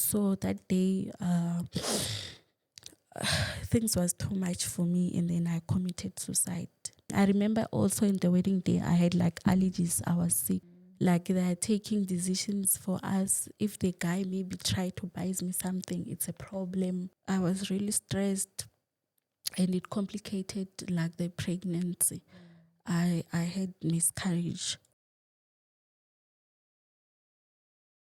So that day, things was too much for me, and then I committed suicide. I remember also in the wedding day, I had like allergies. I was sick. Like they are taking decisions for us. If the guy maybe try to buy me something, it's a problem. I was really stressed, and it complicated like the pregnancy. I had miscarriage.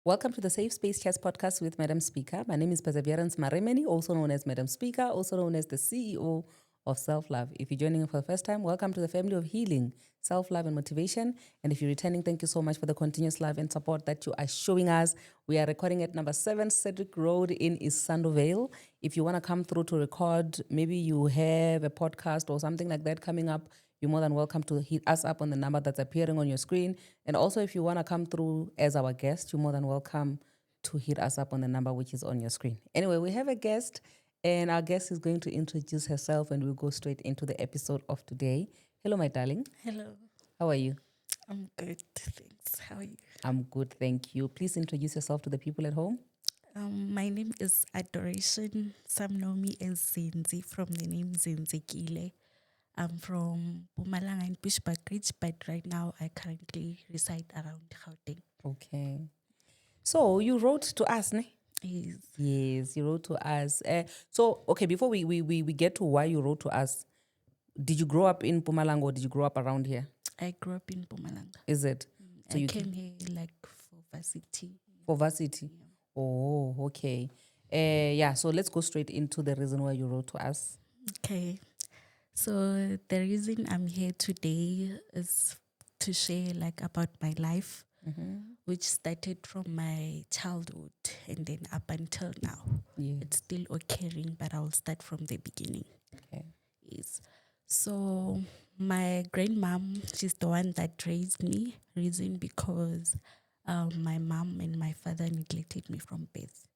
Welcome to the Safe Space Chats podcast with Madam Speaker. My name is Perseverance Maremeni, also known as Madam Speaker, also known as the CEO of Self-Love. If you're joining for the first time, welcome to the family of healing, self-love and motivation. And if you're returning, thank you so much for the continuous love and support that you are showing us. We are recording at number 7 Cedric Road in East Sandoval. If you want to come through to record, maybe you have a podcast or something like that coming up, you're more than welcome to hit us up on the number that's appearing on your screen. And also, if you want to come through as our guest, you're more than welcome to hit us up on the number which is on your screen. Anyway, we have a guest, and our guest is going to introduce herself, and we'll go straight into the episode of today. Hello, my darling. Hello, How are you? I'm good. Thanks. How are you? I'm good, thank you. Please introduce yourself to the people at home. My name is Adoration. Some know me as Zenzi from the name ZENZEKILE. I'm from Mpumalanga and Bushbuckridge, but right now I currently reside around Gauteng. Okay. So you wrote to us, ne? Yes. Yes, you wrote to us. Okay, before we get to why you wrote to us, did you grow up in Mpumalanga or did you grow up around here? I grew up in Mpumalanga. Is it? So I came here like for varsity. For varsity? Yeah. Oh, okay. So let's go straight into the reason why you wrote to us. Okay. So the reason I'm here today is to share like about my life, which started from my childhood and then up until now. Yes. It's still occurring, but I'll start from the beginning. Okay. Yes. So my grandmom, she's the one that raised me. Reason because my mom and my father neglected me from birth.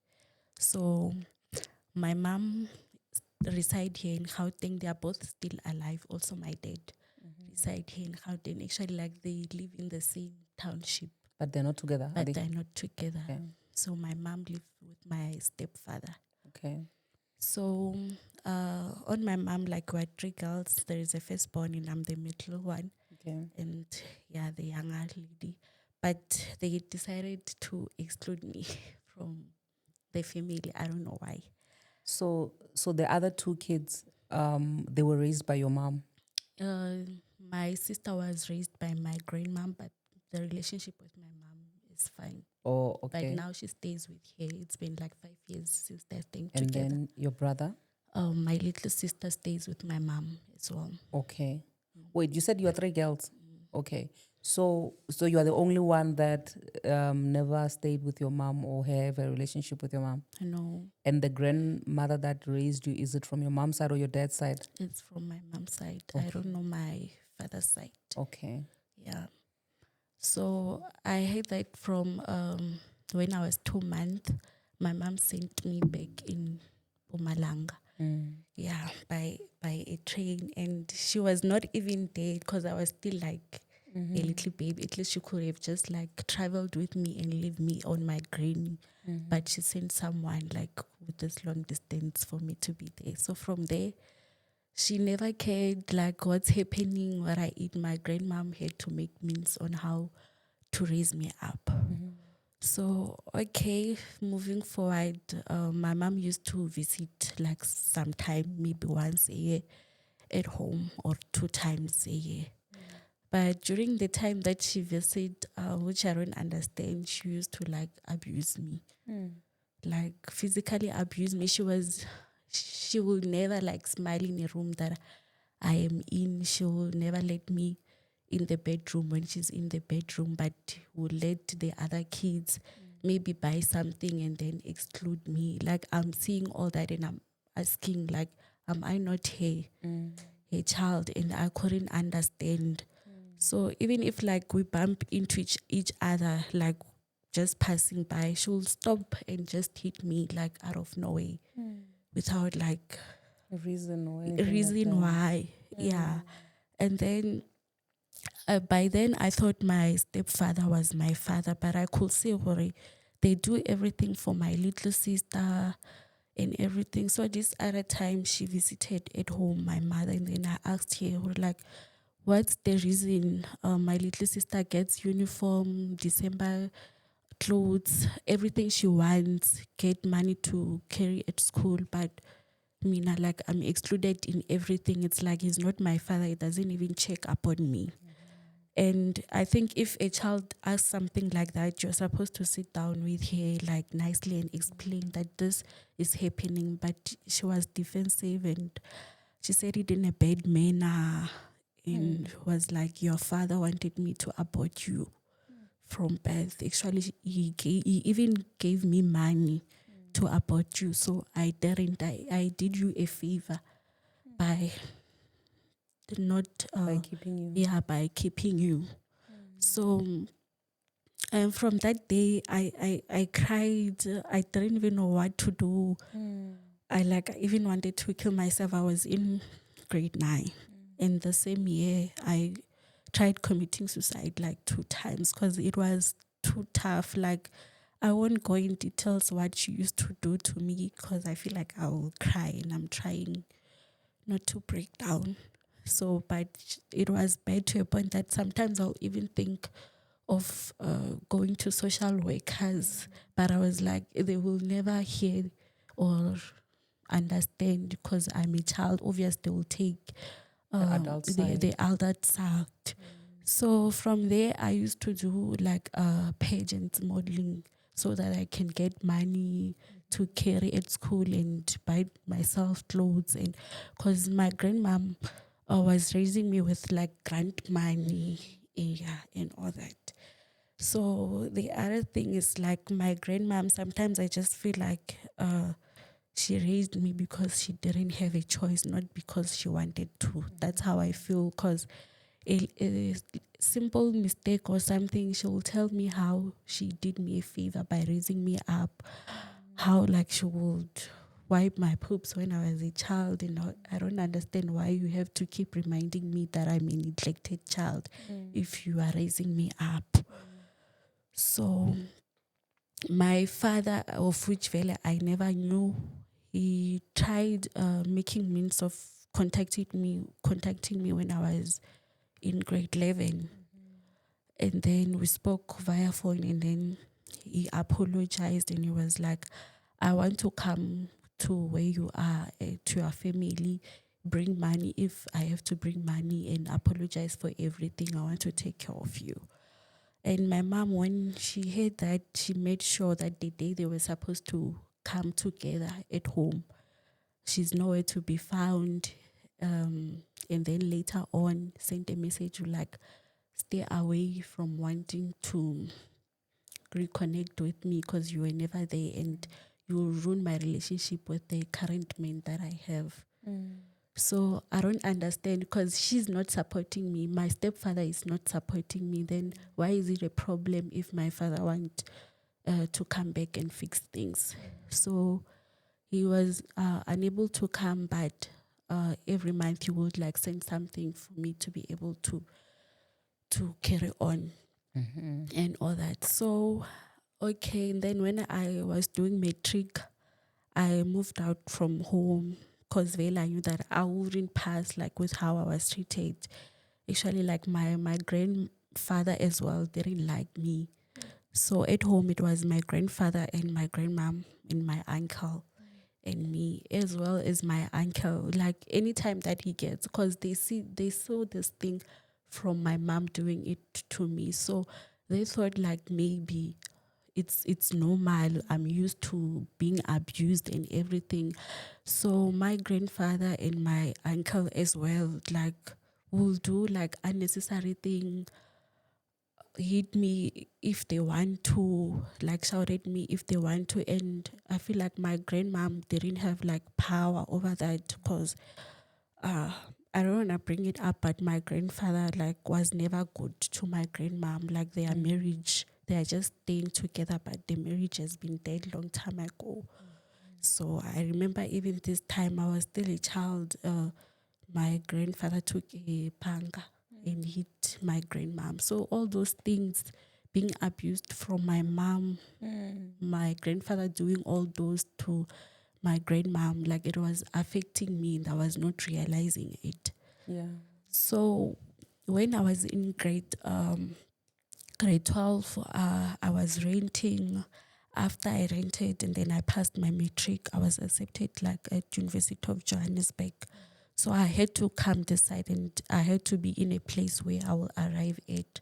So my mom reside here in Gauteng. They are both still alive. Also my dad reside here in Gauteng. Actually, like they live in the same township, But they're not together, are but they? they're not together. Okay. So my mom lives with my stepfather. Okay. So on my mom, like we're 3 girls. There is a firstborn and I'm the middle one. Okay. And yeah, the younger lady. But they decided to exclude me from the family. I don't know why. So the other 2 kids, they were raised by your mom. My sister was raised by my grandmom, but the relationship with my mom is fine. Oh, okay. But now she stays with her. It's been like 5 years since they're staying And together. then your brother? My little sister stays with my mom as well. Okay. Wait, you said you are 3 girls? Okay. So you are the only one that never stayed with your mom or have a relationship with your mom? No, And the grandmother that raised you, is it from your mom's side or your dad's side? it's from my mom's side. I don't know my father's side. Okay. Yeah. So I heard that from when I was 2 months, my mom sent me back in Mpumalanga. Yeah, by a train, and she was not even there because I was still like a little baby. At least she could have just like traveled with me and leave me on my granny. But she sent someone like with this long distance for me to be there. So from there, she never cared like what's happening, what I eat. My grandmom had to make means on how to raise me up. So, okay, moving forward, my mom used to visit like sometime, maybe once a year at home or 2 times a year. But during the time that she visited, which I don't understand, she used to like abuse me, like physically abuse me. She will never like smile in a room that I am in. She will never let me in the bedroom when she's in the bedroom, but will let the other kids maybe buy something and then exclude me. Like I'm seeing all that and I'm asking like, am I not her child? And I couldn't understand. So even if like we bump into each other, like just passing by, she will stop and just hit me like out of nowhere without like A reason or a anything reason like that. why. Yeah. And then by then I thought my stepfather was my father, but I could see where they do everything for my little sister and everything. So this other time she visited at home, my mother, and then I asked her, like, what's the reason my little sister gets uniform, December clothes, everything she wants, get money to carry at school, but Mina, like, I'm excluded in everything. It's like he's not my father. He doesn't even check up on me. And I think if a child asks something like that, you're supposed to sit down with her like nicely and explain that this is happening. But she was defensive and she said it in a bad manner and was like, your father wanted me to abort you from birth. Actually, he even gave me money to abort you. So I didn't. I did you a favor by not By keeping you. yeah, by keeping you. So and from that day I cried. I didn't even know what to do. I even wanted to kill myself. I was in grade 9. In the same year I tried committing suicide like 2 times because it was too tough. Like, I won't go in details what she used to do to me because I feel like I will cry, and I'm trying not to break down. So, but it was bad to a point that sometimes I'll even think of going to social workers, but I was like, they will never hear or understand because I'm a child. Obviously, they will take adult side. the adult side. So from there, I used to do like pageant modeling so that I can get money to carry at school and buy myself clothes. And because my grandmom was raising me with like grant money, yeah, and all that. So the other thing is like my grandmom, sometimes I just feel like she raised me because she didn't have a choice, not because she wanted to. That's how I feel, because a simple mistake or something, she'll tell me how she did me a favor by raising me up, how like she would wipe my poops when I was a child. And I don't understand why you have to keep reminding me that I'm a neglected child if you are raising me up. So my father, of which Vele I never knew, he tried making means of contacting me when I was in grade 11. And then we spoke via phone, and then he apologized and he was like, I want to come to where you are, to your family, bring money if I have to bring money, and apologize for everything. I want to take care of you. And my mom, when she heard that, she made sure that the day they were supposed to come together at home, she's nowhere to be found. And then later on, sent a message like, stay away from wanting to reconnect with me because you were never there, and you will ruin my relationship with the current man that I have. So I don't understand, because she's not supporting me. My stepfather is not supporting me. Then why is it a problem if my father wants to come back and fix things? So he was unable to come, but every month he would like send something for me to be able to carry on and all that. So, okay, and then when I was doing matric, I moved out from home because Vela knew that I wouldn't pass like with how I was treated. Actually, like my grandfather as well didn't like me. So at home it was my grandfather and my grandmom and my uncle and me, as well as my uncle. Like anytime that he gets, because they saw this thing from my mom doing it to me, so they thought like maybe it's normal. I'm used to being abused and everything. So my grandfather and my uncle as well, like, will do like unnecessary thing, hit me if they want to, like shout at me if they want to. And I feel like my grandmom didn't have like power over that, because I don't want to bring it up, but my grandfather like was never good to my grandmom. Like their marriage, they are just staying together, but the marriage has been dead long time ago. So I remember even this time I was still a child, my grandfather took a panga and hit my grandmom. So all those things being abused from my mom, my grandfather doing all those to my grandmom, like it was affecting me and I was not realizing it. Yeah. So when I was in grade 12, I was renting. After I rented and then I passed my matric, I was accepted like at University of Johannesburg. So I had to come this side and I had to be in a place where I will arrive at.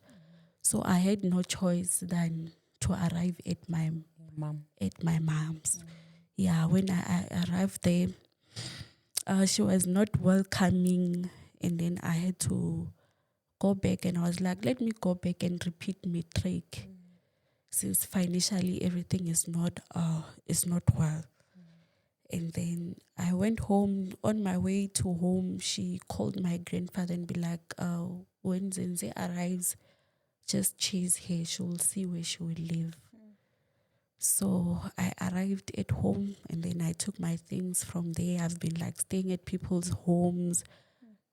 So I had no choice than to arrive at my Mom. mom's. Yeah, when I arrived there, she was not welcoming, and then I had to go back, and I was like, let me go back and repeat matric, since financially everything is not well. And then I went home. On my way to home, she called my grandfather and be like, when Zenze arrives, just chase her. She will see where she will live. So I arrived at home and then I took my things from there. I've been like staying at people's homes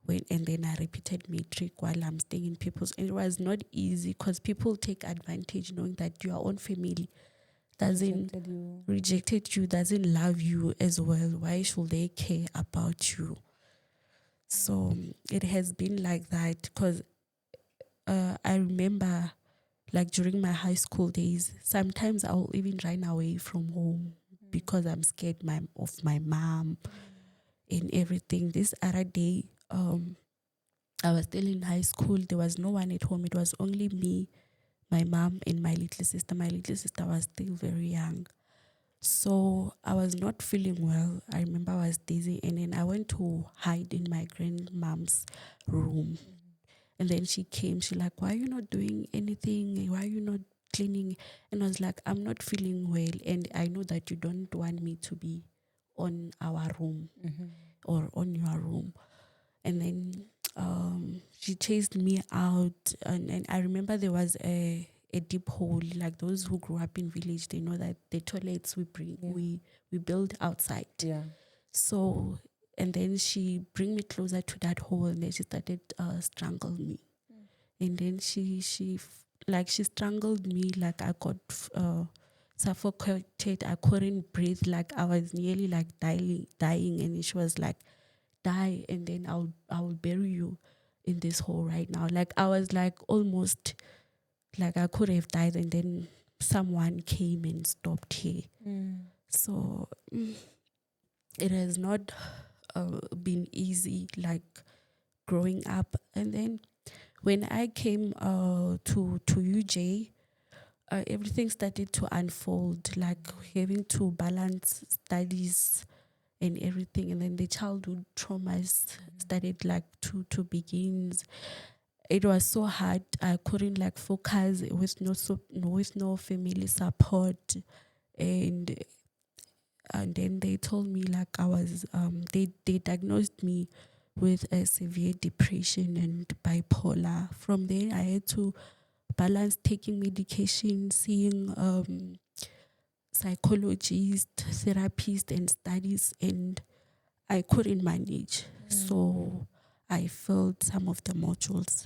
and then I repeated matric while I'm staying in people's. And it was not easy because people take advantage knowing that your own family rejected you, doesn't love you as well. Why should they care about you? So it has been like that because I remember like during my high school days, sometimes I'll even run away from home because I'm scared of my mom and everything. This other day, I was still in high school. There was no one at home. It was only me, my mom, and my little sister. My little sister was still very young. So I was not feeling well. I remember I was dizzy and then I went to hide in my grandmom's room. And then she came, she like, why are you not doing anything? Why are you not cleaning? And I was like, I'm not feeling well. And I know that you don't want me to be on our room or on your room. And then she chased me out. And I remember there was a deep hole, like those who grew up in village, they know that the toilets we build outside. Yeah. So, and then she bring me closer to that hole and then she started strangle me. And then she strangled me like I got suffocated. I couldn't breathe. Like I was nearly like dying. And she was like, die and then I will bury you in this hole right now. Like I was like almost like I could have died and then someone came and stopped her. So it has not been easy like growing up. And then when I came to UJ, everything started to unfold, like having to balance studies and everything, and then the childhood traumas started like to begin. It was so hard. I couldn't like focus with no family support, and then they told me like I was they diagnosed me with a severe depression and bipolar. From there, I had to balance taking medication, seeing psychologist, therapist, and studies, and I couldn't manage. So I failed some of the modules.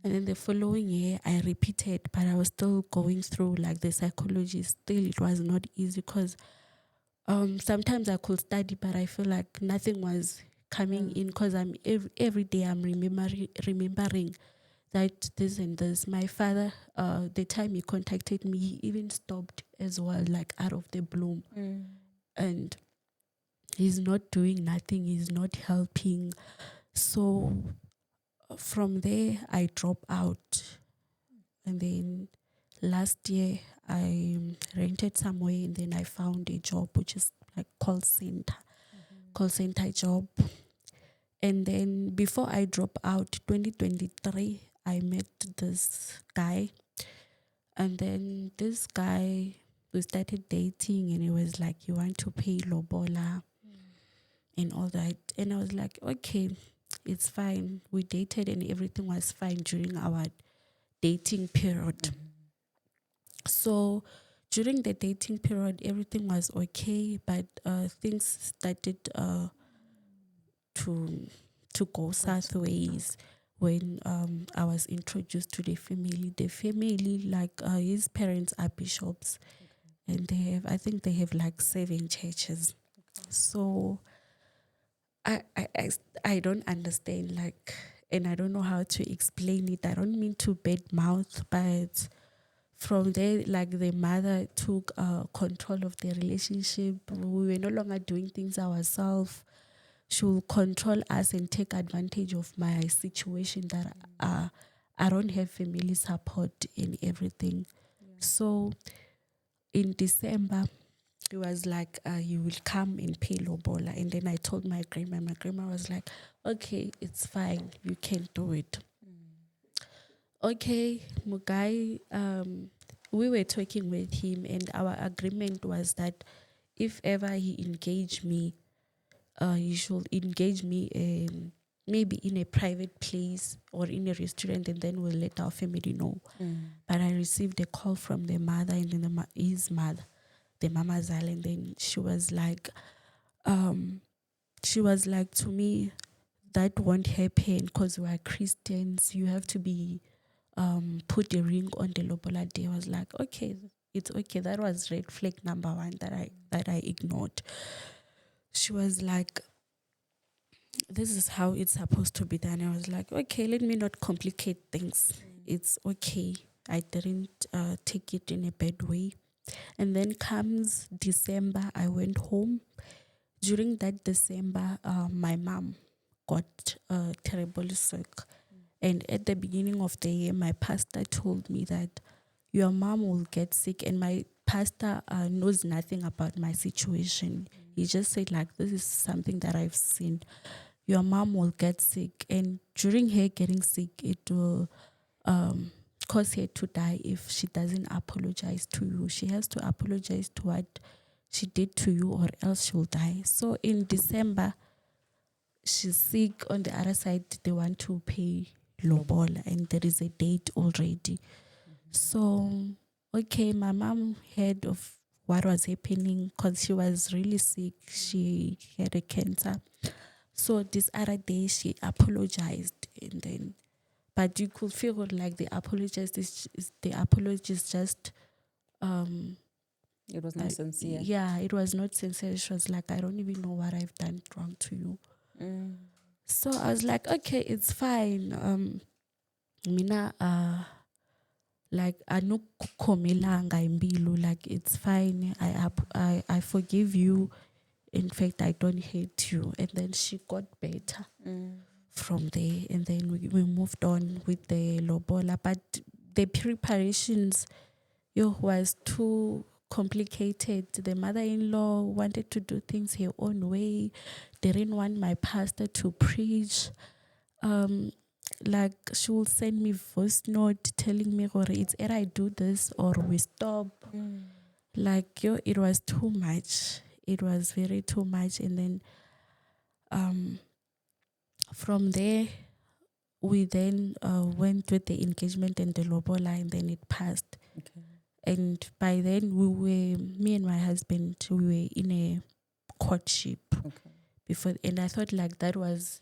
And then the following year, I repeated, but I was still going through like the psychology. Still, it was not easy because sometimes I could study, but I feel like nothing was coming in because I'm every day I'm remembering that this and this. My father, the time he contacted me, he even stopped as well, like out of the blue. And he's not doing nothing. He's not helping. So from there, I dropped out. And then last year, I rented somewhere and then I found a job, which is like call center job. And then before I drop out, 2023, I met this guy. And then this guy, we started dating and it was like, you want to pay Lobola and all that. And I was like, okay, it's fine. We dated and everything was fine during our dating period. So during the dating period, everything was okay, but things started to go southways when I was introduced to the family, like his parents are bishops, and I think they have like 7 churches. So I don't understand, like, and I don't know how to explain it. I don't mean to bad mouth, but from there, like, the mother took control of the relationship. We were no longer doing things ourselves. She will control us and take advantage of my situation that I don't have family support in everything. So in December, it was like, you will come and pay Lobola. And then I told my grandma. My grandma was like, okay, it's fine. You can do it. Okay, Mugai, we were talking with him, and our agreement was that if ever he engaged me, he should engage me maybe in a private place or in a restaurant, and then we'll let our family know. But I received a call from the mother, and then his mother, the Mama Zal, and then she was like to me, that won't happen because we are Christians. You have to be put a ring on the Lobola day. I was like, okay, it's okay. That was red flag number 1 that I ignored. She was like, this is how it's supposed to be done. I was like, okay, let me not complicate things. It's okay. I didn't take it in a bad way. And then comes December, I went home. During that December, my mom got terribly sick. And at the beginning of the year, my pastor told me that your mom will get sick. And my pastor knows nothing about my situation. He just said, like, this is something that I've seen. Your mom will get sick. And during her getting sick, it will cause her to die if she doesn't apologize to you. She has to apologize to what she did to you, or else she'll die. So in December, she's sick. On the other side, they want to pay Lobola, and there is a date already. So, okay, my mom heard of what was happening because she was really sick. She had a cancer. So this other day, she apologized, and then, but you could feel like the apology is just It was not sincere. yeah, it was not sincere. She was like, I don't even know what I've done wrong to you. So I was like, okay, it's fine. Mina like anukukhomelanga impilo, like, it's fine. I forgive you. In fact, I don't hate you. And then she got better from there, and then we moved on with the Lobola. But the preparations, was too complicated. The mother-in-law wanted to do things her own way. They didn't want my pastor to preach. Like, she will send me voice note telling me, it's either I do this or we stop. Like, it was too much. It was very too much. And then from there, we then went with the engagement and the Lobola, and then it passed. Okay. And by then, me and my husband, we were in a courtship. Okay. Before, and I thought like that was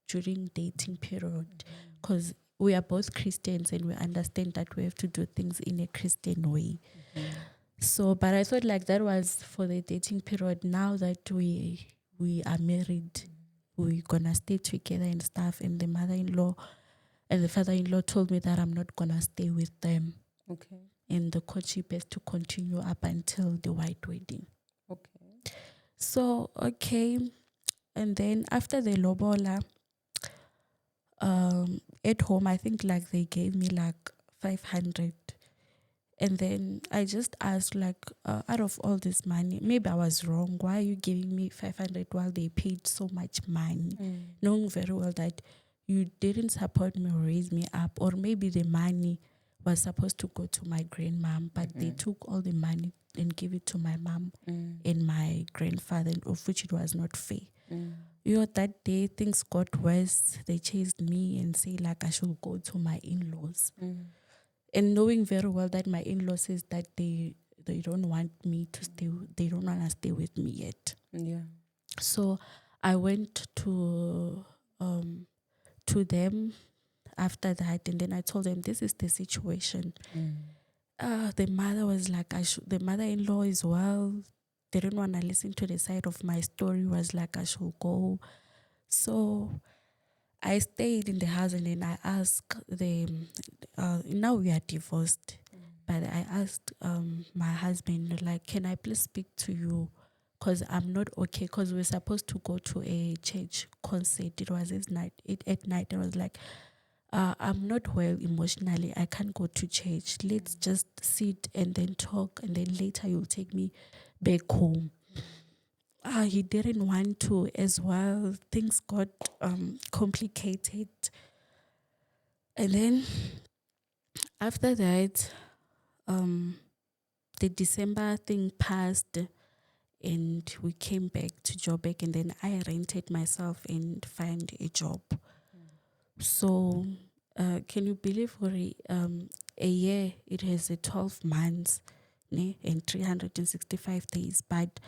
during dating period, because we are both Christians and we understand that we have to do things in a Christian way. So, but I thought like that was for the dating period. Now that we are married, we're gonna stay together and stuff. And the mother-in-law and the father-in-law told me that I'm not gonna stay with them. Okay. And the courtship has to continue up until the white wedding. Okay. So, okay. And then after the Lobola, at home, I think like they gave me like 500. And then I just asked, like, out of all this money, maybe I was wrong. Why are you giving me 500 while they paid so much money? Knowing very well that you didn't support me or raise me up. Or maybe the money was supposed to go to my grandmom, but they took all the money and gave it to my mom and my grandfather, of which it was not fair. That day things got worse. They chased me and say like I should go to my in-laws. And knowing very well that my in-laws says that they don't want me to stay, they don't want to stay with me yet. Yeah. So I went to them. after that, and then I told them this is the situation. The mother was like, the mother-in-law as well, they didn't want to listen to the side of my story, was like I should go. So I stayed in the house, and then I asked them, now we are divorced, but I asked my husband, like, can I please speak to you? Because I'm not okay, because we're supposed to go to a church concert. It was at night. I was like, I'm not well emotionally. I can't go to church. Let's just sit and then talk, and then later you'll take me back home. He didn't want to as well. Things got complicated. And then after that, the December thing passed, and we came back to Joburg, and then I rented myself and find a job. So can you believe for a year it has 12 months and 365 days, but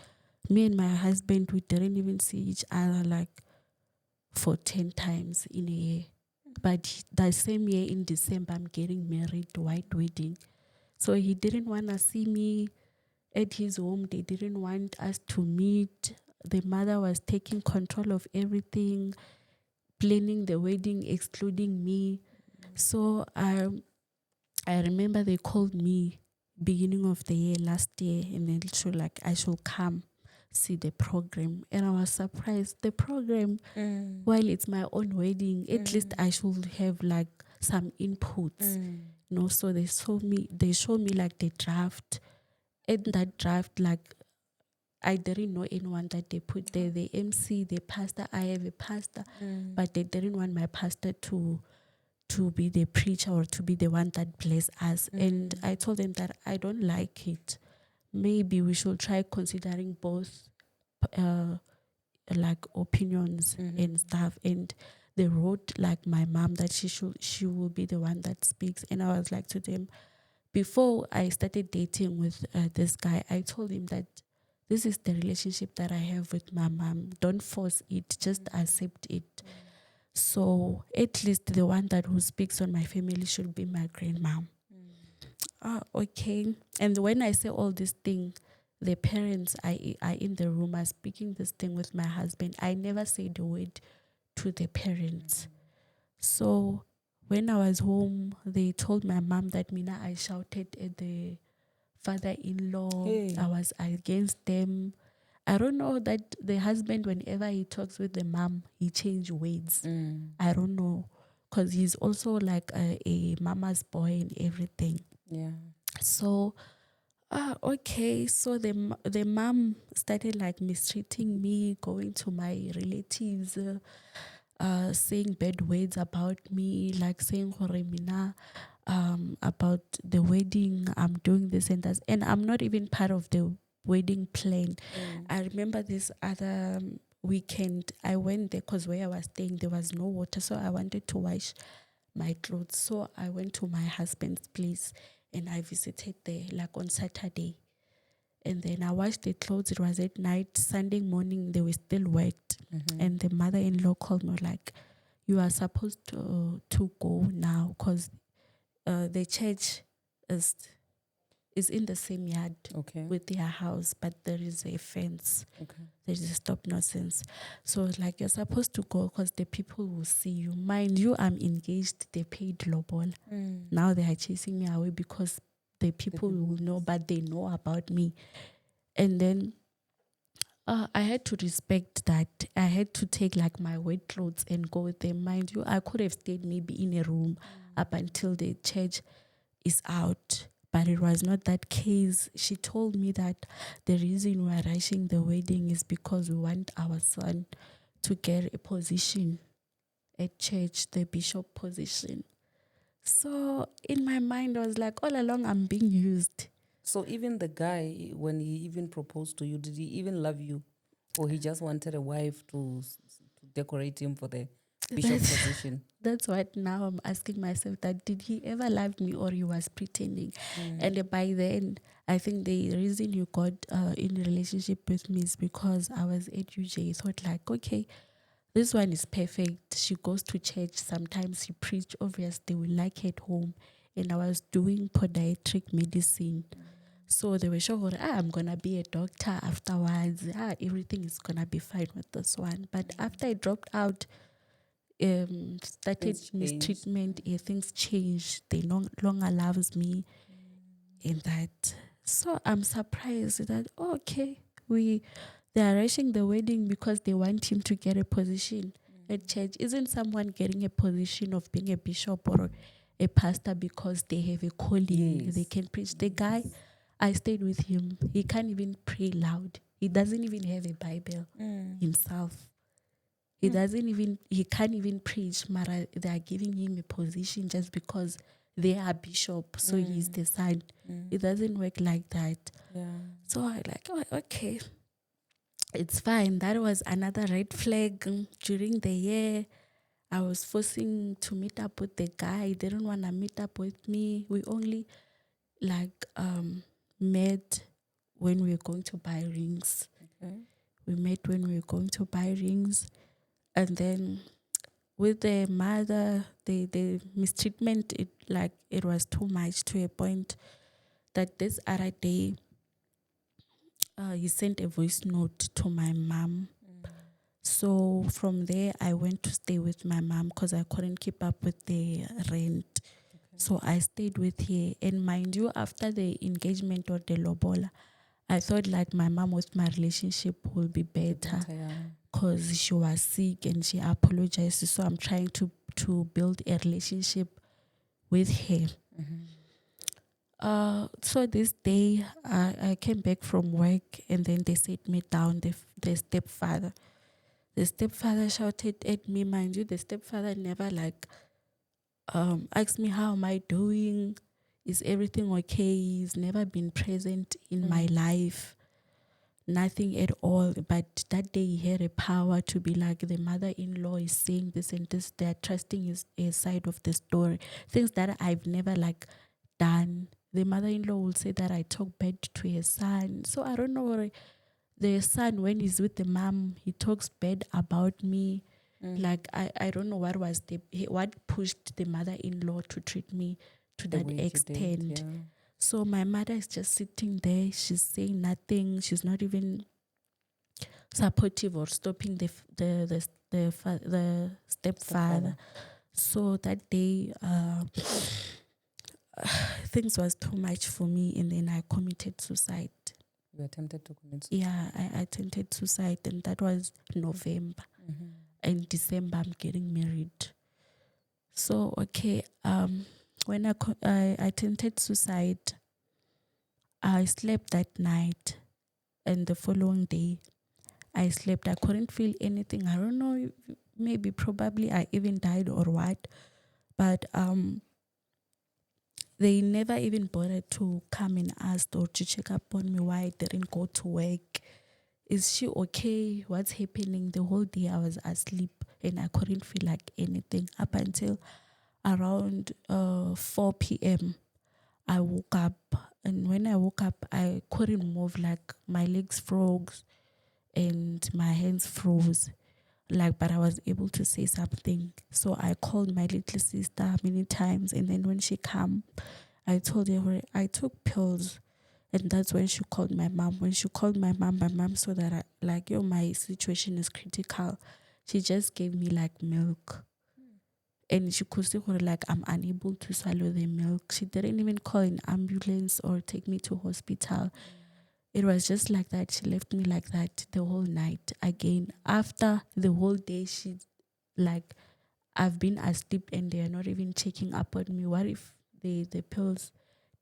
me and my husband, we didn't even see each other like for 10 times in a year. But that same year in December, I'm getting married, white wedding. So he didn't want to see me at his home. They didn't want us to meet. The mother was taking control of everything, planning the wedding, excluding me. So I remember they called me beginning of the year last year, and then I should come see the program. And I was surprised. The program, while it's my own wedding, at least I should have like some inputs. So they showed me like the draft. In that draft, like I didn't know anyone that they put there. The MC, the pastor, I have a pastor, but they didn't want my pastor to be the preacher or to be the one that bless us. And I told them that I don't like it. Maybe we should try considering both like opinions and stuff. And they wrote like my mom that she will be the one that speaks. And I was like to them, before I started dating with this guy, I told him that this is the relationship that I have with my mom. Don't force it, just accept it. So at least the one that who speaks on my family should be my grandmom. Okay. And when I say all these things, the parents are in the room, are speaking this thing with my husband. I never said a word to the parents. So when I was home, they told my mom that Mina, I shouted at the father-in-law. Hey. I was against them. I don't know that the husband, whenever he talks with the mom, he change words. I don't know, because he's also like a mama's boy and everything. Yeah. So, okay. So the mom started like mistreating me, going to my relatives, saying bad words about me, like saying Horemina, about the wedding, I'm doing this and that, and I'm not even part of the wedding plan. I remember this other weekend I went there because where I was staying there was no water, so I wanted to wash my clothes. So I went to my husband's place and I visited there like on Saturday. And then I washed the clothes. It was at night. Sunday morning, they were still wet. And the mother-in-law called me like, you are supposed to go now because the church is in the same yard with their house, but there is a fence. There is a stop nonsense. So it's like, you're supposed to go because the people will see you. Mind you, I'm engaged. They paid Lobola. Now they are chasing me away because the people will know, but they know about me. And then I had to respect that. I had to take like my wet clothes and go with them. Mind you, I could have stayed maybe in a room up until the church is out, but it was not that case. She told me that the reason we're rushing the wedding is because we want our son to get a position at church, the bishop position. So in my mind, I was like, all along I'm being used. So even the guy, when he even proposed to you, did he even love you? Or he just wanted a wife to decorate him for the bishop position? That's what now I'm asking myself, that did he ever love me or he was pretending? And by then, I think the reason you got in a relationship with me is because I was at UJ. Thought like, okay, This one is perfect. She goes to church. Sometimes she preach. Obviously, they will like her at home. And I was doing podiatric medicine. So they were sure, I'm going to be a doctor afterwards. Everything is going to be fine with this one. But after I dropped out, started mistreatment, things changed. They no longer loves me in that. So I'm surprised that, okay, they are rushing the wedding because they want him to get a position at church. Isn't someone getting a position of being a bishop or a pastor because they have a calling? Yes. They can preach. The guy, I stayed with him. He can't even pray loud. He doesn't even have a Bible himself. He can't even preach. Mara, they are giving him a position just because they are bishop. So he's the son. It doesn't work like that. Yeah. So I like, oh, okay, it's fine. That was another red flag. During the year, I was forcing to meet up with the guy. He didn't want to meet up with me. We only met when we were going to buy rings. Okay. We met when we were going to buy rings. And then with the mother, the mistreatment, it was too much, to a point that this other day, he sent a voice note to my mom. So from there, I went to stay with my mom because I couldn't keep up with the rent. Okay. So I stayed with her. And mind you, after the engagement or the Lobola, I thought like my mom with my relationship will be better because she was sick and she apologized. So I'm trying to build a relationship with her. So this day, I came back from work and then they sat me down, the stepfather. The stepfather shouted at me, mind you, the stepfather never asked me, how am I doing? Is everything okay? He's never been present in my life. Nothing at all. But that day he had a power to be like, the mother-in-law is saying this and this. They're trusting his side of the story. Things that I've never done. The mother-in-law will say that I talk bad to her son. So I don't know. The son, when he's with the mom, he talks bad about me. I don't know what pushed the mother-in-law to treat me to that extent. So my mother is just sitting there. She's saying nothing. She's not even supportive or stopping the stepfather. So that day, things was too much for me, and then I committed suicide. You attempted to commit suicide? Yeah, I attempted suicide, and that was November. In December, I'm getting married. So, okay, when I attempted suicide, I slept that night, and the following day, I slept. I couldn't feel anything. I don't know, maybe probably I even died or what, but they never even bothered to come and ask or to check up on me why I didn't go to work. Is she okay? What's happening? The whole day I was asleep and I couldn't feel like anything up until around 4 p.m. I woke up, and when I woke up, I couldn't move. Like my legs froze and my hands froze. But I was able to say something. So I called my little sister many times, and then when she came, I told her I took pills. And that's when she called my mom. When she called my mom saw that my situation is critical. She just gave me milk. And she could see I'm unable to swallow the milk. She didn't even call an ambulance or take me to hospital. It was just like that. She left me like that the whole night. Again, after the whole day, I've been asleep and they are not even checking up on me. What if the pills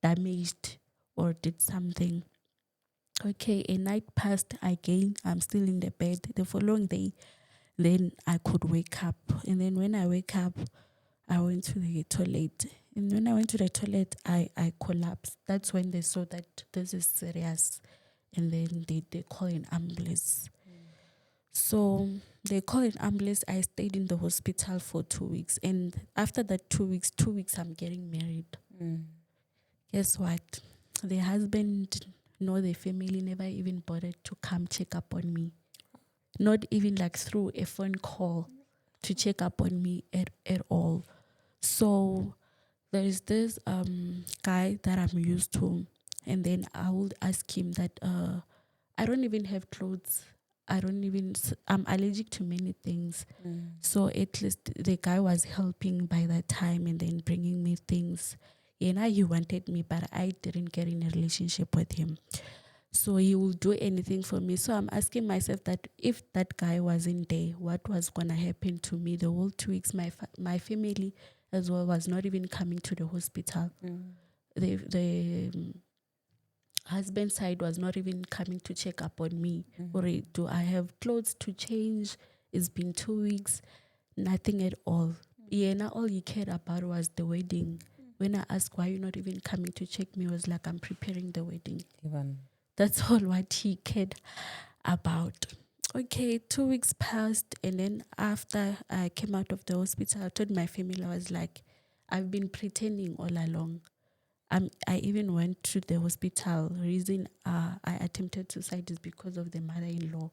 damaged or did something? Okay, a night passed again. I'm still in the bed. The following day, then I could wake up. And then when I wake up, I went to the toilet. And when I went to the toilet, I collapsed. That's when they saw that this is serious. And then they call an ambulance. So they call an ambulance. I stayed in the hospital for 2 weeks. And after that 2 weeks, I'm getting married. Guess what? The husband nor the family never even bothered to come check up on me. not even like through a phone call to check up on me at all. So there is this guy that I'm used to, and then I would ask him that I don't even have clothes. I'm allergic to many things. So at least the guy was helping by that time and then bringing me things. Yeah, now he wanted me, but I didn't get in a relationship with him. So he will do anything for me. So I'm asking myself that if that guy wasn't there, what was going to happen to me? The whole 2 weeks, my family as well was not even coming to the hospital. The husband side was not even coming to check up on me. Or do I have clothes to change? It's been 2 weeks. Nothing at all. Yeah, now all he cared about was the wedding. When I asked why you're not even coming to check me, he was like, I'm preparing the wedding. That's all what he cared about. Okay, 2 weeks passed, and then after I came out of the hospital, I told my family, I was like, I've been pretending all along. I even went to the hospital. Reason I attempted suicide is because of the mother-in-law.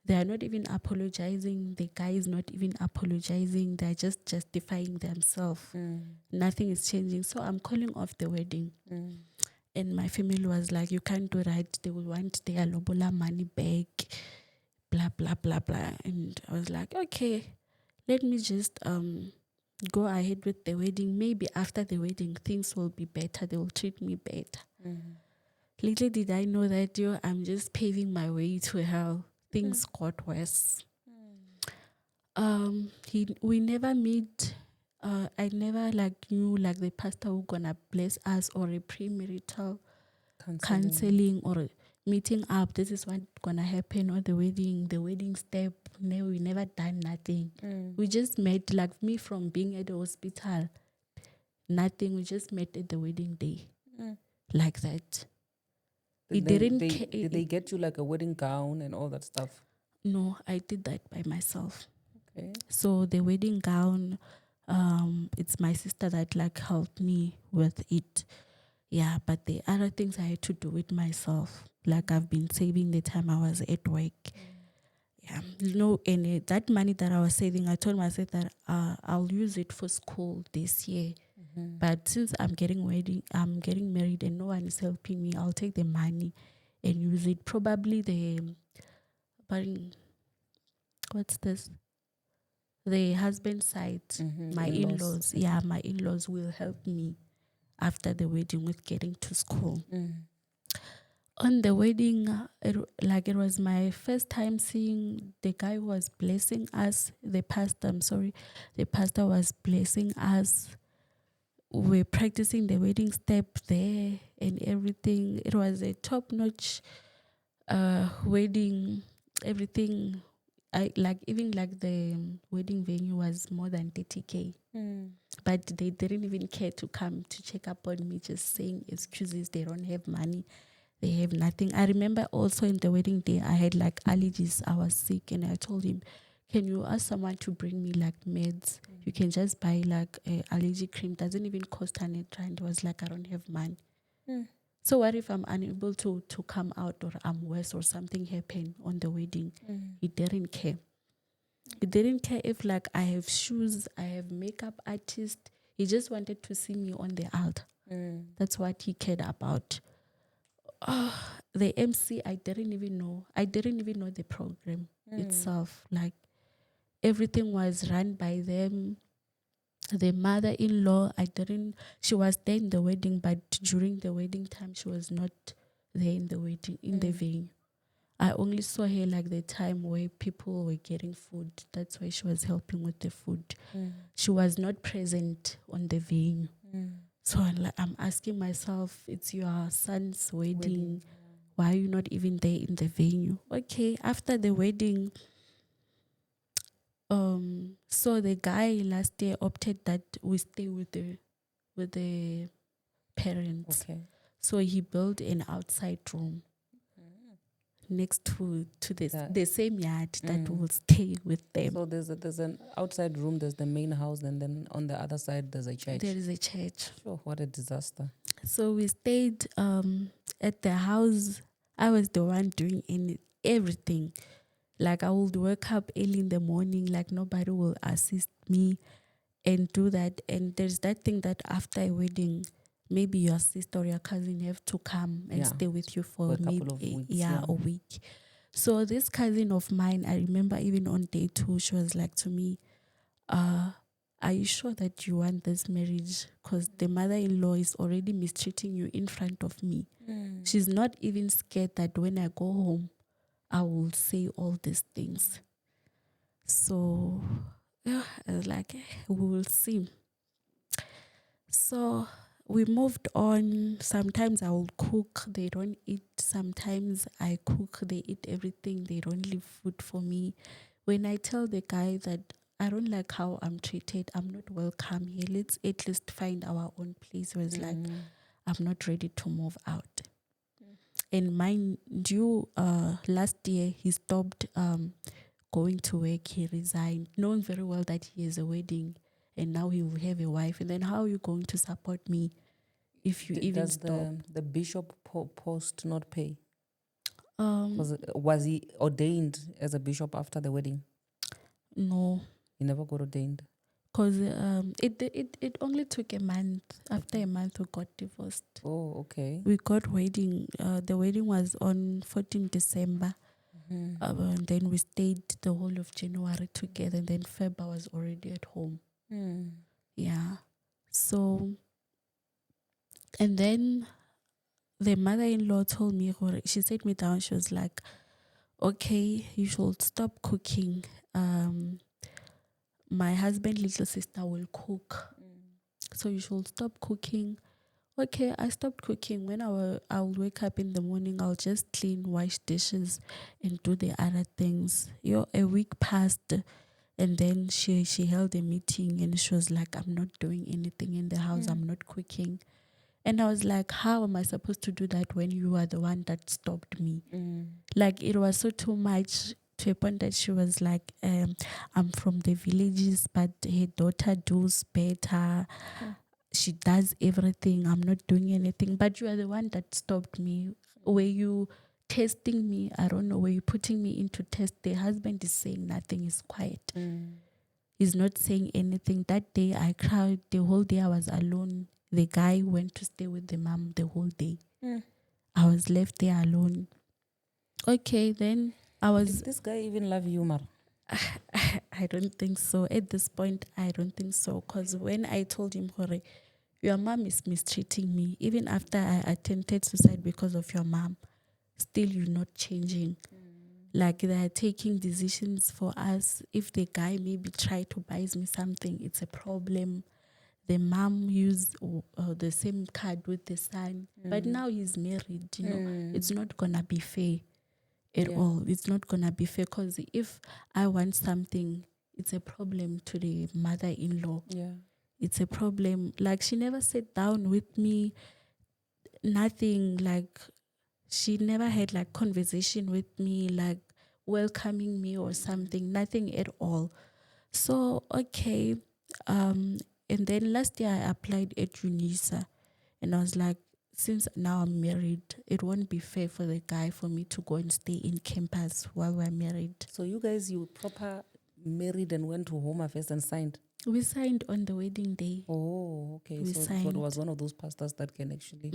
They are not even apologizing. The guy is not even apologizing. They're just justifying themselves. Nothing is changing. So I'm calling off the wedding. And my family was like, you can't do that. They will want their Lobola money back. Blah, blah, blah, blah. And I was like, okay, let me just go ahead with the wedding. Maybe after the wedding, things will be better. They will treat me better. Little did I know that, I'm just paving my way to hell. Things got worse. We never meet. I never knew the pastor who gonna bless us or a premarital counseling or meeting up. This is what gonna happen or the wedding step. No, we never done nothing. We just met, me from being at the hospital. Nothing. We just met at the wedding day, like that. Did they get you like a wedding gown and all that stuff? No, I did that by myself. Okay. So the wedding gown, it's my sister that helped me with it. Yeah, but the other things I had to do it myself. I've been saving the time I was at work. Yeah, and that money that I was saving, I told myself that I'll use it for school this year. But since I'm getting married and no one is helping me, I'll take the money and use it. Probably what's this? The husband side, my in-laws. Yeah, my in-laws will help me after the wedding with getting to school. On the wedding, it was my first time seeing the guy who was blessing us, the pastor was blessing us. We're practicing the wedding step there and everything. It was a top-notch wedding. Everything, even the wedding venue was more than 30K. But they didn't even care to come to check up on me, just saying excuses. They don't have money. They have nothing. I remember also in the wedding day, I had allergies. I was sick, and I told him, can you ask someone to bring me meds? You can just buy a allergy cream. Doesn't even cost 100 rand. It was I don't have money. So what if I'm unable to come out or I'm worse or something happened on the wedding? He didn't care. He didn't care if I have shoes, I have makeup artist. He just wanted to see me on the altar. That's what he cared about. The MC, I didn't even know. I didn't even know the program itself. Everything was run by them. The mother-in-law, she was there in the wedding, but during the wedding time, she was not there in the wedding, in the venue. I only saw her the time where people were getting food. That's why she was helping with the food. She was not present on the venue. So I'm asking myself, it's your son's wedding. Why are you not even there in the venue? Okay, after the wedding, so the guy last year opted that we stay with the parents. Okay. So he built an outside room next to the same yard that will stay with them. So there's an outside room, there's the main house, and then on the other side there's a church. There is a church. Sure, what a disaster. So we stayed at the house. I was the one doing everything. Like I would wake up early in the morning, like nobody will assist me and do that. And there's that thing that after a wedding, maybe your sister or your cousin have to come and Yeah. stay with you For for a couple of maybe weeks, yeah. a week. So this cousin of mine, I remember even on day 2, she was like to me, are you sure that you want this marriage? Because the mother-in-law is already mistreating you in front of me. She's not even scared that when I go home, I will say all these things. So yeah, I was like, we will see. So we moved on. Sometimes I will cook, they don't eat. Sometimes I cook, they eat everything. They don't leave food for me. When I tell the guy that I don't like how I'm treated, I'm not welcome here, let's at least find our own place. Where it's like, I'm not ready to move out. And mind you, last year he stopped going to work. He resigned, knowing very well that he has a wedding and now he will have a wife. And then how are you going to support me if you even Does stop? the bishop post not pay? Um, Was he ordained as a bishop after the wedding? no, He never got ordained. because it only took a month. After a month, we got divorced. Oh, okay. We got wedding. The wedding was on 14 December. And then we stayed the whole of January together. And then Feb, I was already at home. Yeah. So, and then the mother-in-law told me, she sat me down. She was like, okay, you should stop cooking. My husband's little sister will cook. So you should stop cooking. Okay, I stopped cooking. When I'll wake up in the morning, I'll just clean, wash dishes, and do the other things. A week passed, and then she held a meeting, and she was like, "I'm not doing anything in the house. I'm not cooking." And I was like, "How am I supposed to do that when you are the one that stopped me?" Like it was so too much to a point that she was like, "I'm from the villages, but her daughter does better." She does everything. I'm not doing anything. But you are the one that stopped me. Were you testing me? I don't know. Were you putting me into test? The husband is saying nothing. He's quiet. He's not saying anything. That day I cried. The whole day I was alone. The guy went to stay with the mom the whole day. I was left there alone. Okay, then I was... Did this guy even love you, Mar? I don't think so. At this point, I don't think so. Because when I told him, Hore, your mom is mistreating me, even after I attempted suicide because of your mom, still you're not changing. Like they are taking decisions for us. If the guy maybe try to buy me something, it's a problem. The mom used the same card with the son. But now he's married, it's not going to be fair at all. It's not going to be fair because if I want something, it's a problem to the mother-in-law. Yeah. It's a problem. Like she never sat down with me, nothing. Like she never had like conversation with me, like welcoming me or something, nothing at all. So, okay. And then last year I applied at UNISA and I was like, since now I'm married, it won't be fair for the guy for me to go and stay in campus while we're married. So you guys, you proper married and went to Home Affairs and signed? We signed on the wedding day. Oh, okay. We So signed. it was one of those pastors that can actually...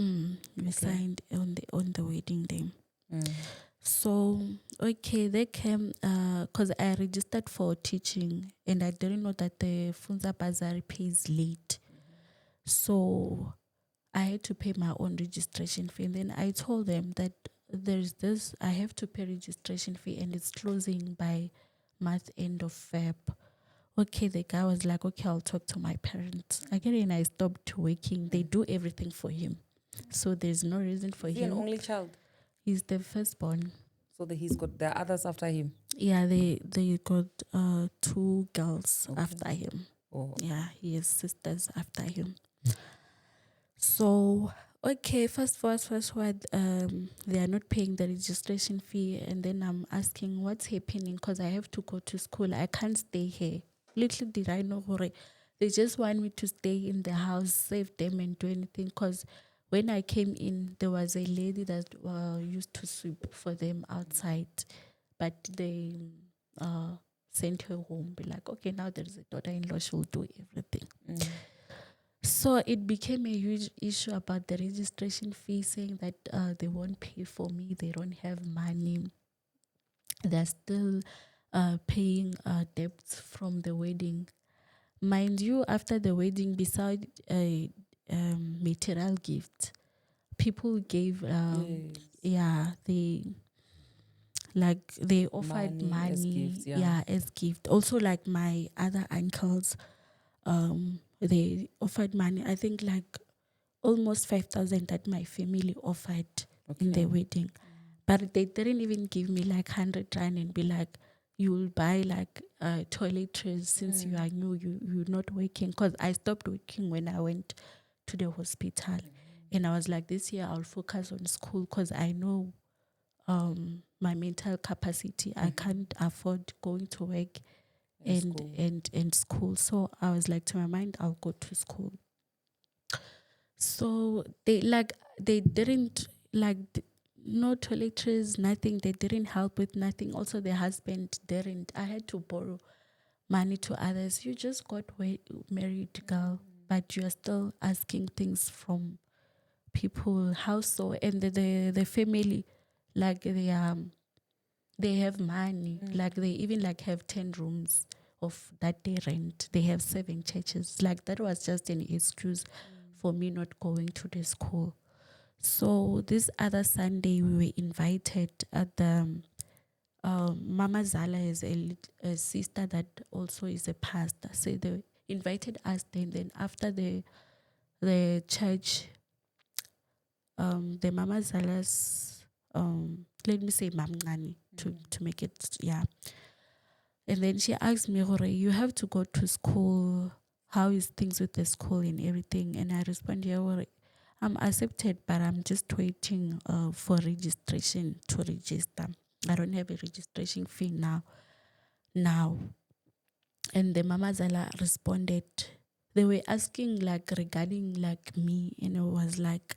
We signed on the wedding day. Mm. So, okay, they came because I registered for teaching and I didn't know that the Funza Bazar pays late. So I had to pay my own registration fee. And then I told them that there's this, I have to pay registration fee and it's closing by month end of Feb. Okay, the guy was like, okay, I'll talk to my parents. Again, I stopped working. They do everything for him. So there's no reason for Is he him. an only child? He's the firstborn. So he's got the others after him? Yeah, they got 2 girls after him. Oh. Yeah, he has sisters after him. So, okay, first word, they are not paying the registration fee. And then I'm asking what's happening because I have to go to school. I can't stay here. Little did I know, they just want me to stay in the house, save them and do anything. Because when I came in, there was a lady that used to sweep for them outside. but they sent her home, be like, okay, now there's a daughter-in-law, she'll do everything. So it became a huge issue about the registration fee, saying that they won't pay for me, they don't have money. They're still paying debts from the wedding. Mind you, after the wedding, beside a material gift, people gave, they offered money, as gifts, as gift. Also, like my other uncles, they offered money. I think like almost 5,000 that my family offered in the wedding. But they didn't even give me like 100 rand and be like, you will buy like toiletries since you are new, you're not working. Because I stopped working when I went to the hospital. And I was like, this year I'll focus on school because I know my mental capacity. I can't afford going to work and school. So I was like, to my mind, I'll go to school. So they didn't no toiletries, nothing. They didn't help with nothing. Also, the husband didn't. I had to borrow money to others. You just got married, girl, but you are still asking things from people. How so? And the family, like they have money. Like they even like have 10 rooms of that they rent. They have 7 churches. Like that was just an excuse for me not going to the school. So this other Sunday we were invited at the Mama Zala is a sister that also is a pastor. So they invited us there, and then after the church, the Mama Zala's let me say Mamngani to make it and then she asked me, Hore, you have to go to school. How is things with the school and everything? And I responded, Hore, I'm accepted, but I'm just waiting for registration to register. I don't have a registration fee now. And the Mama Zala responded, they were asking like regarding like me, and it was like,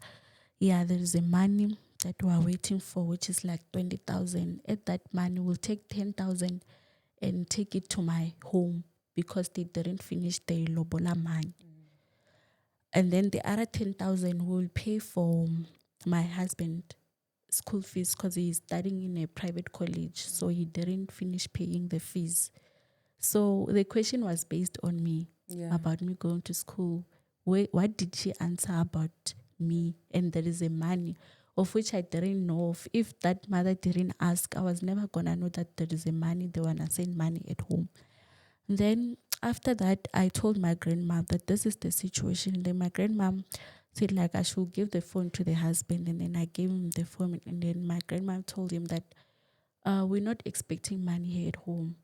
yeah, there is a money that we are waiting for, which is like 20,000. At that money, we'll take 10,000 and take it to my home because they didn't finish the Lobola mine. And then the other 10,000 will pay for my husband school fees because he's studying in a private college, so he didn't finish paying the fees. So the question was based on me, about me going to school. What did she answer about me? And there is a money of which I didn't know of. If that mother didn't ask, I was never gonna know that there is a money. They wanna send money at home. And then after that, I told my grandma that this is the situation. And then my grandma said like I should give the phone to the husband, and then I gave him the phone, and then my grandma told him that we're not expecting money here at home.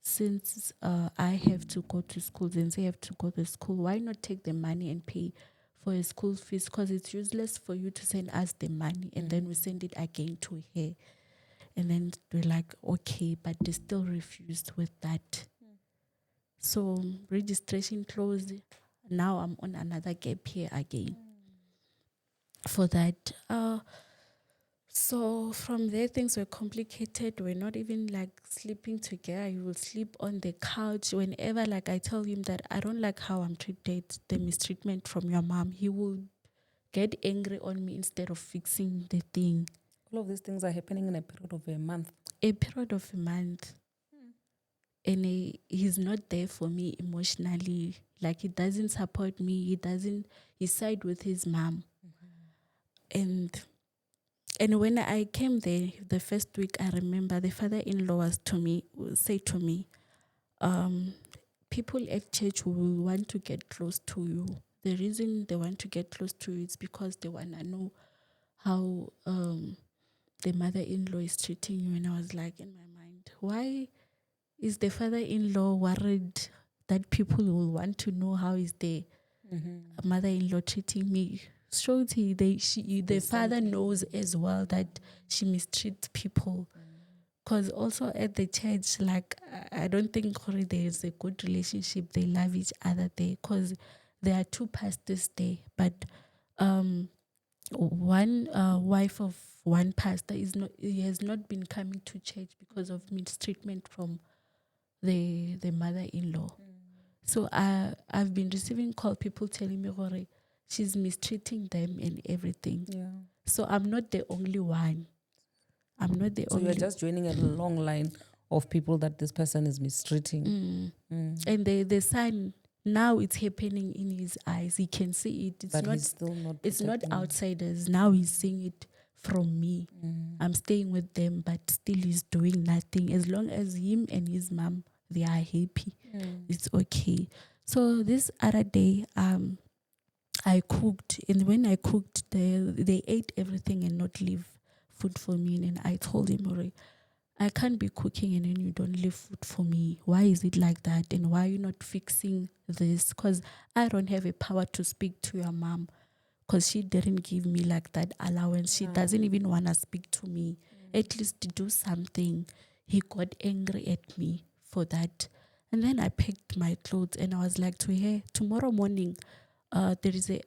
Since I have to go to school, then they have to go to school, why not take the money and pay for a school fees? Because it's useless for you to send us the money and then we send it again to her. And then we're like, okay, but they still refused with that. So registration closed. Now I'm on another gap year again for that. So from there, things were complicated. We're not even like sleeping together. You will sleep on the couch. Whenever like I tell him that I don't like how I'm treated, the mistreatment from your mom, he will get angry on me instead of fixing the thing. All of these things are happening in a period of a month. A period of a month. And he's not there for me emotionally. Like he doesn't support me. He side with his mom. And when I came there the first week, I remember the father-in-law said to me, people at church will want to get close to you. The reason they want to get close to you is because they want to know how the mother-in-law is treating you. And I was like, in my mind, why is the father-in-law worried that people will want to know how is the mother-in-law treating me? Shorty, the father knows as well that she mistreats people. Because also at the church, like, I don't think there is a good relationship. They love each other there because there are 2 pastors there. But one wife of one pastor he has not been coming to church because of mistreatment from the mother-in-law. So I've been receiving call, people telling me, "Gore, she's mistreating them and everything." Yeah. So I'm not the only one. I'm not the So only. you're just joining a long line of people that this person is mistreating. And the son, now it's happening in his eyes. He can see it. But he's still not It's not protecting. outsiders. Now he's seeing it from me. I'm staying with them, but still he's doing nothing. As long as him and his mom, they are happy, it's okay. So this other day, I cooked, and when I cooked, they ate everything and not leave food for me. And I told him, "Alright, I can't be cooking and then you don't leave food for me. Why is it like that? And why are you not fixing this? Because I don't have a power to speak to your mom, because she didn't give me like that allowance. She doesn't even want to speak to me. At least to do something." He got angry at me for that. And then I packed my clothes and I was like to her, tomorrow morning, there is a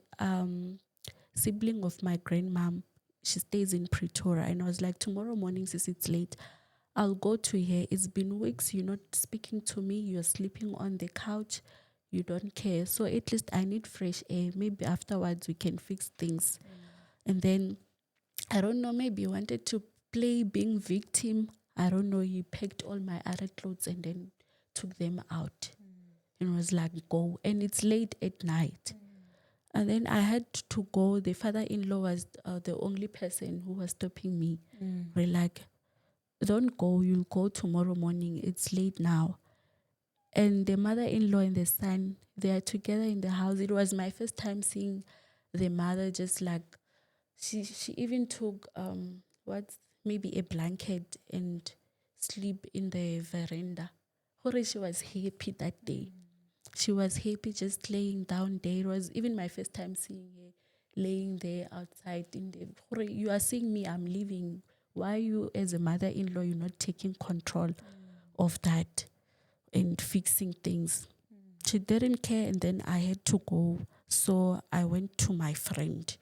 sibling of my grandmom. She stays in Pretoria. And I was like, tomorrow morning, since it's late, I'll go to her. It's been weeks. You're not speaking to me. You're sleeping on the couch. You don't care. So at least I need fresh air. Maybe afterwards we can fix things. And then, I don't know, maybe he wanted to play being victim. I don't know. He packed all my other clothes and then took them out. And was like, go. And it's late at night. And then I had to go. The father-in-law was the only person who was stopping me. We're like, don't go. You'll go tomorrow morning. It's late now. And the mother-in-law and the son, they are together in the house. It was my first time seeing the mother just like, she even took maybe a blanket and sleep in the veranda. Hore, she was happy that day. She was happy just laying down there. It was even my first time seeing her laying there outside in the. Hore, you are seeing me, I'm leaving. Why you as a mother-in-law, you're not taking control of that and fixing things? She didn't care, and then I had to go. So I went to my friend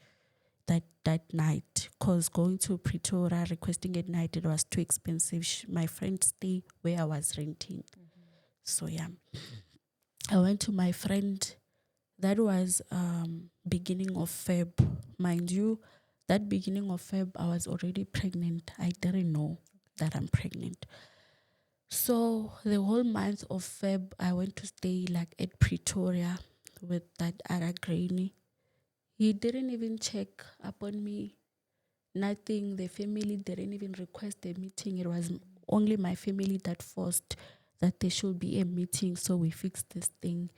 that night, because going to Pretoria requesting at night, it was too expensive. My friend stayed where I was renting. So yeah, I went to my friend. That was beginning of Feb. Mind you, that beginning of Feb, I was already pregnant. I didn't know that I'm pregnant. So the whole month of Feb, I went to stay like at Pretoria with that other granny. He didn't even check upon me. Nothing. The family didn't even request a meeting. It was only my family that forced that there should be a meeting, so we fixed this thing.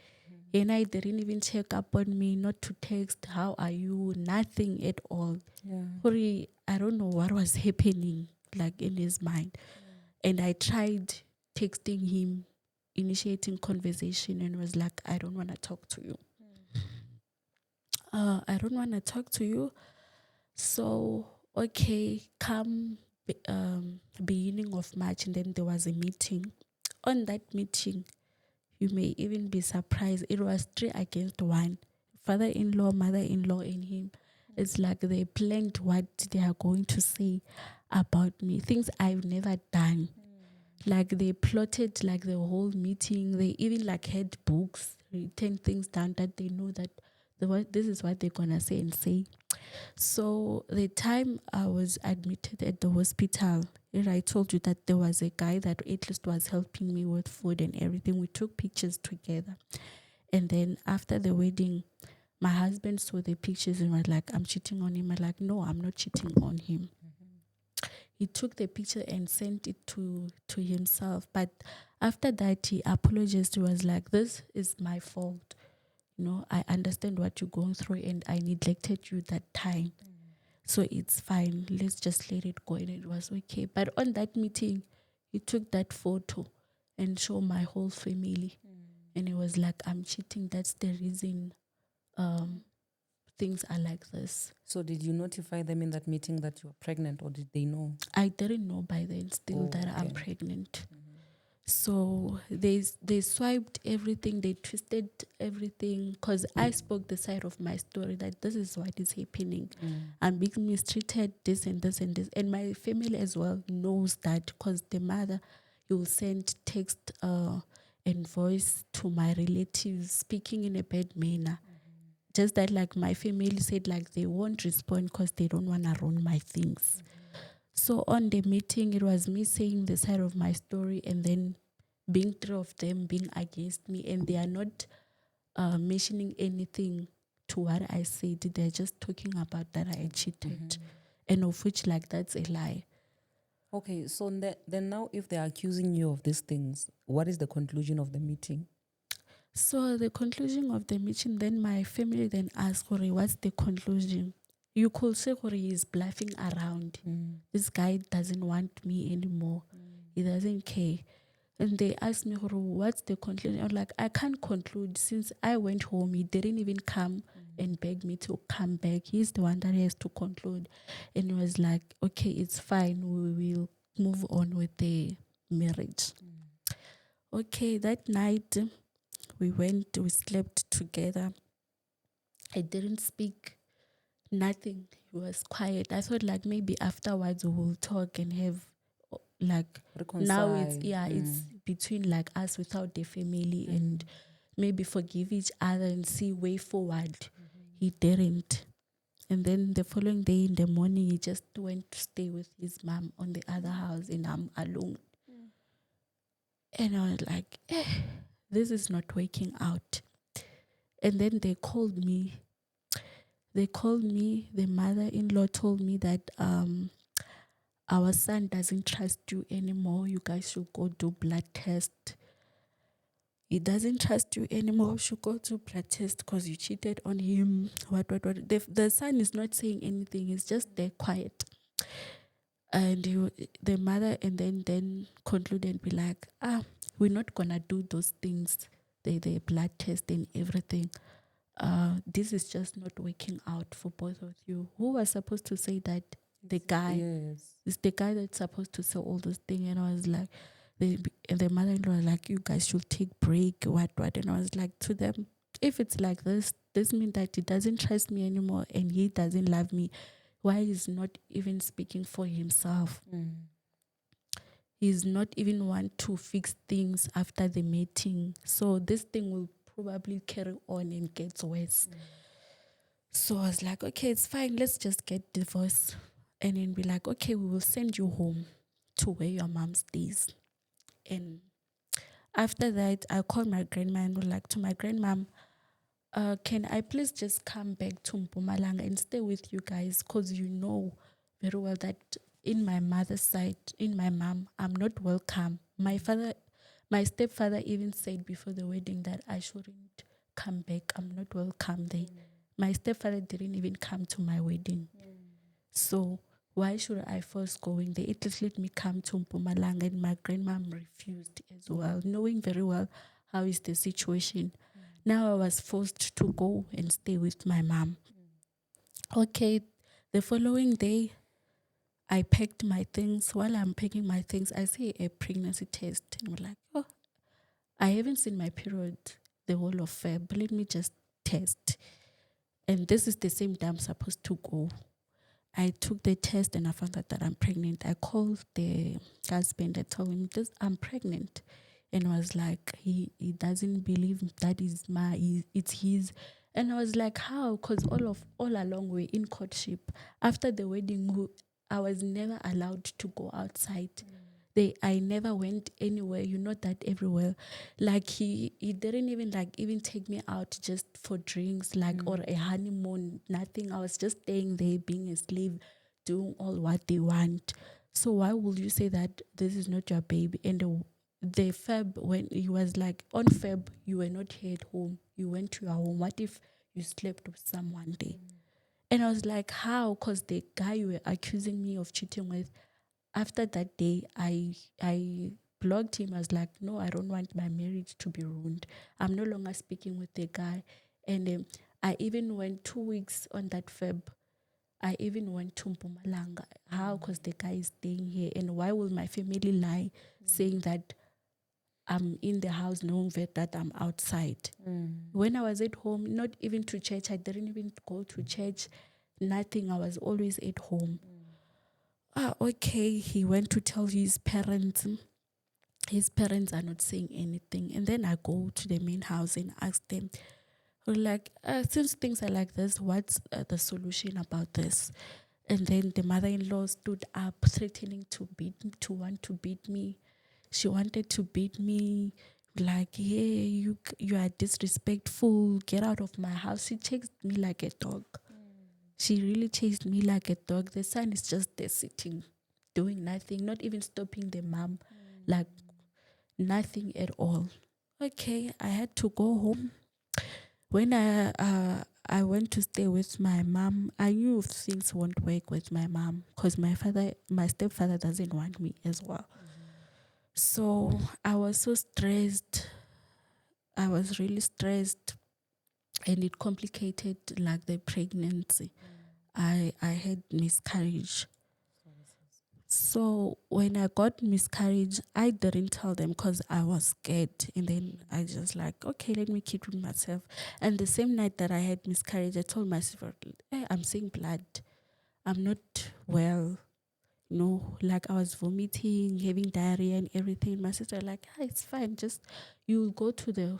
And I didn't even check up on me, not to text, how are you? Nothing at all. Yeah. I don't know what was happening like in his mind. And I tried texting him, initiating conversation, and was like, I don't want to talk to you. I don't want to talk to you. So, okay, come beginning of March, and then there was a meeting. On that meeting, you may even be surprised, it was 3 against 1. Father-in-law, mother-in-law, and him. It's like they planned what they are going to say about me, things I've never done. Like they plotted like the whole meeting. They even like had books, written things down that they know that this is what they're gonna say and say. So the time I was admitted at the hospital, and I told you that there was a guy that at least was helping me with food and everything. We took pictures together. And then after the wedding, my husband saw the pictures and was like, I'm cheating on him. I'm like, no, I'm not cheating on him. He took the picture and sent it to himself. But after that, he apologized. He was like, this is my fault. You know, I understand what you're going through and I neglected you that time. So it's fine. Let's just let it go. And it was okay. But on that meeting, he took that photo and showed my whole family. And it was like, I'm cheating. That's the reason things are like this. So did you notify them in that meeting that you were pregnant, or did they know? I didn't know by then still that I'm Okay. pregnant. So they swiped everything, they twisted everything, because I spoke the side of my story that this is what is happening. I'm being mistreated, this and this and this. And my family as well knows that, because the mother, you will send text and voice to my relatives speaking in a bad manner. Just that, like, my family said, like, they won't respond because they don't want to ruin my things. So on the meeting, it was me saying the side of my story, and then being three of them being against me, and they are not mentioning anything to what I said. They're just talking about that I cheated, and of which, like, that's a lie. Okay, so then now if they're accusing you of these things, what is the conclusion of the meeting? So the conclusion of the meeting, then my family then asked, Hori, what's the conclusion? You could say Hori is bluffing around. This guy doesn't want me anymore. He doesn't care. And they asked me, Hori, what's the conclusion? I'm like, I can't conclude. Since I went home, he didn't even come and beg me to come back. He's the one that has to conclude. And he was like, okay, it's fine. We will move on with the marriage. Okay, that night we slept together. I didn't speak, nothing. He was quiet. I thought, like, maybe afterwards we will talk and have, like, now it's, Reconcile. it's between, like, us without the family, and maybe forgive each other and see way forward. He didn't. And then the following day in the morning, he just went to stay with his mom on the other house, and I'm alone. And I was like, this is not working out. And then they called me. The mother-in-law told me that our son doesn't trust you anymore. You guys should go do blood test. He doesn't trust you anymore. You should go do blood test because you cheated on him. What. The son is not saying anything. He's just there quiet. And the mother and then conclude and be like, we're not gonna do those things, the blood test and everything. This is just not working out for both of you. Who was supposed to say that? The guy. Yes. It's the guy that's supposed to say all those things. And I was like, the mother-in-law was like, you guys should take break, what. And I was like to them, if it's like this means that he doesn't trust me anymore and he doesn't love me. Why is not even speaking for himself? He's not even want to fix things after the meeting. So this thing will probably carry on and get worse. So I was like, okay, it's fine. Let's just get divorced. And then be like, okay, we will send you home to where your mom stays. And after that, I called my grandma and was like to my grandmom, can I please just come back to Mpumalanga and stay with you guys? Because you know very well that in my mother's side, in my mom, I'm not welcome. My stepfather even said before the wedding that I shouldn't come back. I'm not welcome there. My stepfather didn't even come to my wedding. So why should I force going there? At least let me come to Mpumalanga. And my grandmom refused as well, knowing very well how is the situation. Now I was forced to go and stay with my mom. Okay, the following day, I packed my things. While I'm packing my things, I see a pregnancy test. And we're like, oh, I haven't seen my period the whole of Feb. Let me just test. And this is the same day I'm supposed to go. I took the test and I found out that I'm pregnant. I called the husband and told him this, I'm pregnant. And was like, he doesn't believe that is it's his. And I was like, how? Because all along we're in courtship. After the wedding, I was never allowed to go outside. I never went anywhere. You know that everywhere. Like he didn't even take me out just for drinks, or a honeymoon, nothing. I was just staying there, being a slave, doing all what they want. So why would you say that this is not your baby? And the Feb, when he was like, on Feb, you were not here at home. You went to your home. What if you slept with someone there? And I was like, how? Because the guy you were accusing me of cheating with, after that day, I blocked him. I was like, no, I don't want my marriage to be ruined. I'm no longer speaking with the guy. And I even went 2 weeks on that Feb. I even went to Mpumalanga. How? Because the guy is staying here. And why will my family lie saying that I'm in the house knowing that I'm outside. When I was at home, not even to church, I didn't even go to church, nothing. I was always at home. Okay, he went to tell his parents. His parents are not saying anything. And then I go to the main house and ask them, like, since things are like this, what's the solution about this? And then the mother-in-law stood up, threatening to want to beat me. She wanted to beat me, like, hey, you are disrespectful. Get out of my house. She chased me like a dog. She really chased me like a dog. The son is just there sitting, doing nothing, not even stopping the mom, like nothing at all. Okay, I had to go home. When I went to stay with my mom, I knew things won't work with my mom because my stepfather doesn't want me as well. So I was so stressed. I was really stressed, and it complicated like the pregnancy. I had miscarriage. So when I got miscarriage, I didn't tell them because I was scared. And then I just like, okay, let me keep it myself. And the same night that I had miscarriage, I told myself, hey, I'm seeing blood. I'm not well. No, like I was vomiting, having diarrhea and everything. My sister like, it's fine. Just you go to the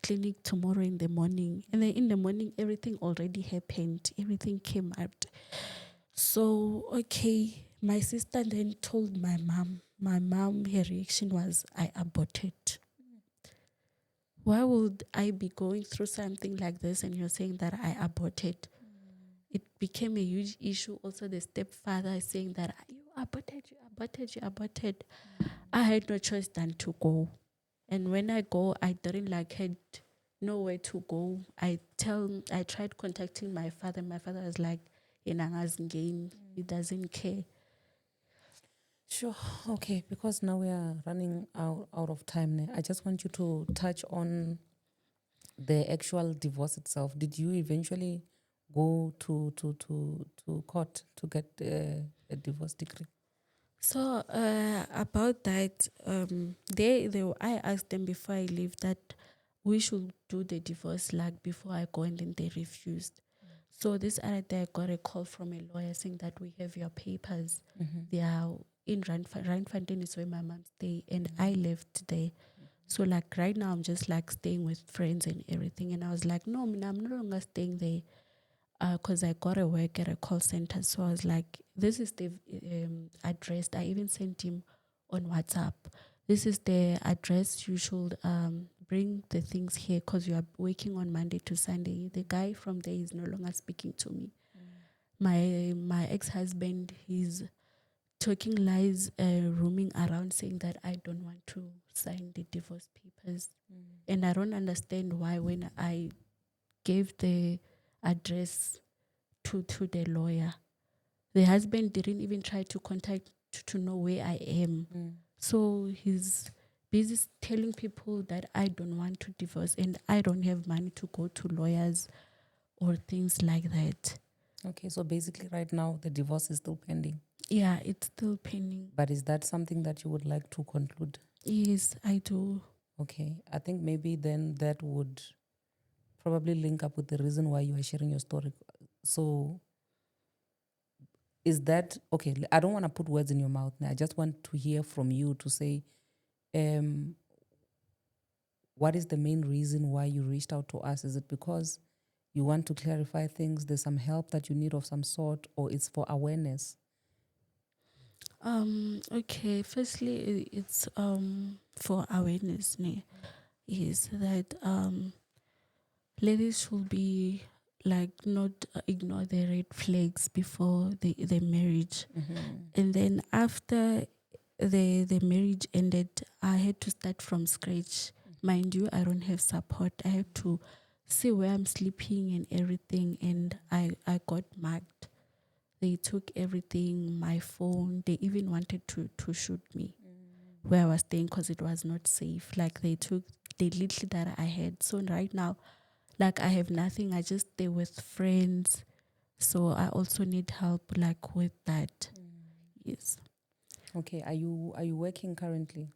clinic tomorrow in the morning. And then in the morning, everything already happened. Everything came out. So, okay, my sister then told my mom. My mom, her reaction was, I aborted. Why would I be going through something like this and you're saying that I aborted? It became a huge issue. Also, the stepfather is saying that you aborted. I had no choice than to go. And when I go, I didn't had nowhere to go. I tried contacting my father. My father was like, he doesn't care. Sure. Okay, because now we are running out of time now. I just want you to touch on the actual divorce itself. Did you eventually go to court to get a divorce decree? So about that, I asked them before I leave that we should do the divorce like before I go, and then they refused. So this other day I got a call from a lawyer saying that we have your papers. They are in Randfontein is where my mom stay, and I left there. So like right now I'm just like staying with friends and everything, and I was like, no, I'm no longer staying there. Because I got to work at a call center. So I was like, this is the address. I even sent him on WhatsApp. This is the address. You should bring the things here because you are working on Monday to Sunday. The guy from there is no longer speaking to me. My ex-husband, he's talking lies, roaming around saying that I don't want to sign the divorce papers. And I don't understand why when I gave the address to the lawyer, the husband didn't even try to contact to know where I am. So he's busy telling people that I don't want to divorce and I don't have money to go to lawyers or things like that. Okay, so basically right now the divorce is still pending. Yeah, it's still pending. But is that something that you would like to conclude? Yes, I do. Okay, I think maybe then that would probably link up with the reason why you are sharing your story. So is that, okay, I don't want to put words in your mouth now. I just want to hear from you to say, what is the main reason why you reached out to us? Is it because you want to clarify things, there's some help that you need of some sort, or it's for awareness? Okay, firstly it's for awareness, is that ladies should be like not ignore the red flags before the marriage. And then after the marriage ended, I had to start from scratch. Mind you, I don't have support. I have to see where I'm sleeping and everything, and I got mugged. They took everything, my phone. They even wanted to shoot me where I was staying because it was not safe. Like they took the little that I had. So right now, like I have nothing. I just stay with friends. So I also need help like with that. Yes. Okay, are you working currently?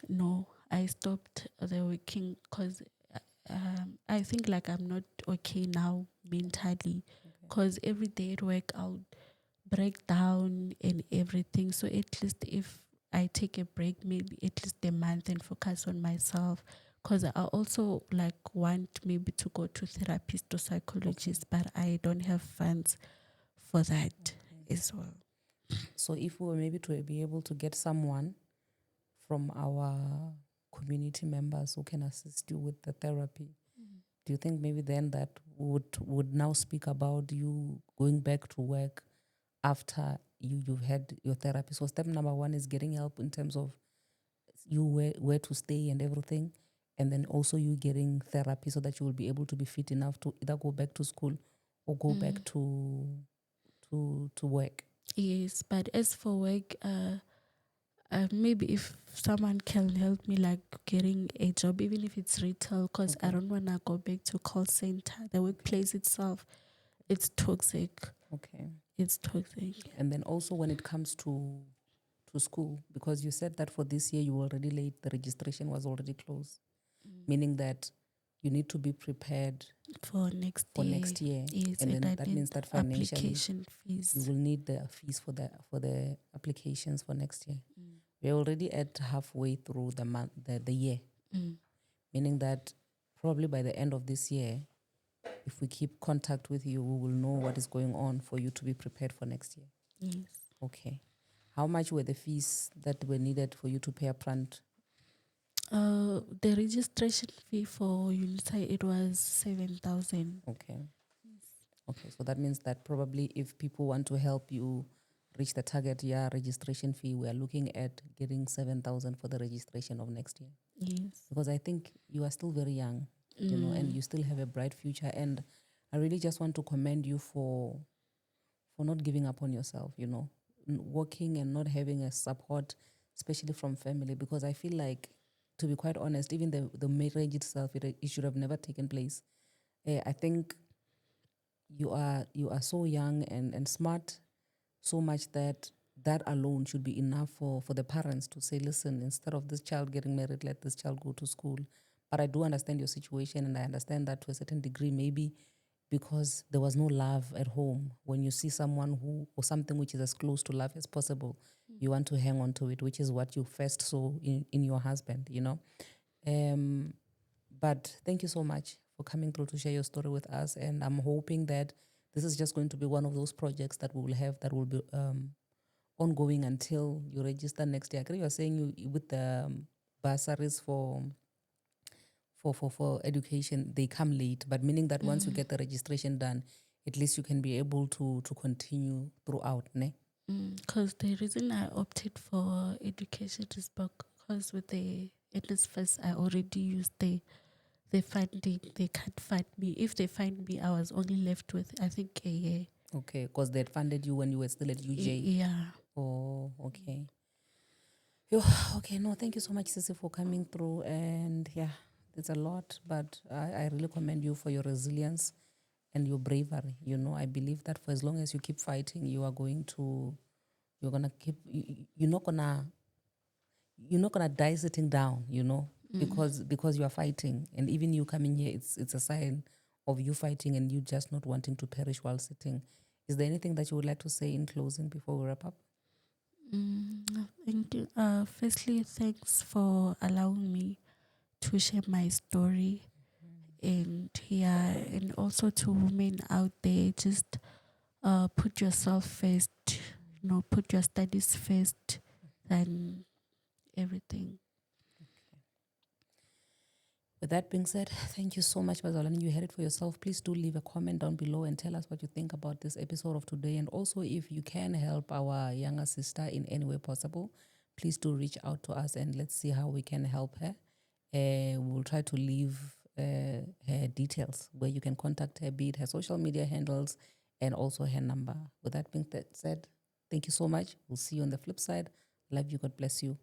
No, I stopped the working because I think like I'm not okay now mentally, because every day at work I'll break down and everything. So at least if I take a break, maybe at least a month, and focus on myself, because I also like want maybe to go to therapist or psychologist, but I don't have funds for that as well. So if we were maybe to be able to get someone from our community members who can assist you with the therapy, do you think maybe then that would now speak about you going back to work after you've had your therapy? So step number one is getting help in terms of you where to stay and everything, and then also you getting therapy so that you will be able to be fit enough to either go back to school or go back to work. Yes, but as for work, maybe if someone can help me like getting a job, even if it's retail, because I don't want to go back to call center. The workplace itself, it's toxic. Okay. It's toxic. And then also when it comes to school, because you said that for this year you were already late, the registration was already closed, meaning that you need to be prepared for next year. Yes, and then that means that financially application fees. you will need the fees for the applications for next year. We're already at halfway through the month, the year, meaning that probably by the end of this year, if we keep contact with you, we will know what is going on for you to be prepared for next year. Yes. Okay. How much were the fees that were needed for you to pay upfront? The registration fee for UNICEF, it was 7,000. Okay. Okay, so that means that probably if people want to help you reach the target year registration fee, we are looking at getting 7,000 for the registration of next year. Yes. Because I think you are still very young, you know, and you still have a bright future. And I really just want to commend you for not giving up on yourself, you know, working and not having a support, especially from family. Because I feel like, to be quite honest, even the marriage itself, it should have never taken place. I think you are so young and smart, so much that alone should be enough for the parents to say, listen, instead of this child getting married, let this child go to school. But I do understand your situation, and I understand that to a certain degree, maybe because there was no love at home. When you see someone or something which is as close to love as possible, you want to hang on to it, which is what you first saw in your husband, you know. But thank you so much for coming through to share your story with us. And I'm hoping that this is just going to be one of those projects that we will have that will be ongoing until you register next year. I agree you are saying you with the bursaries for education, they come late, but meaning that once you get the registration done, at least you can be able to continue throughout, ne? Because the reason I opted for education is because with the first I already used the funding. They can't fund me. If they fund me, I was only left with I think a year. Okay, because they had funded you when you were still at UJ. Yeah. Oh, okay. Okay, no, thank you so much, Sissy, for coming through. And yeah, it's a lot, but I really commend you for your resilience and your bravery. You know, I believe that for as long as you keep fighting, you're gonna keep. You're not gonna die sitting down. You know, because you are fighting, and even you coming here, it's a sign of you fighting and you just not wanting to perish while sitting. Is there anything that you would like to say in closing before we wrap up? Thank you. Firstly, thanks for allowing me to share my story. And yeah, and also to women out there, just put yourself first, put your studies first than everything. With that being said, thank you so much, Bazalani. You heard it for yourself. Please do leave a comment down below and tell us what you think about this episode of today. And also, if you can help our younger sister in any way possible, please do reach out to us and let's see how we can help her. We'll try to leave her details where you can contact her, be it her social media handles and also her number. With that being said, thank you so much. We'll see you on the flip side. Love you. God bless you.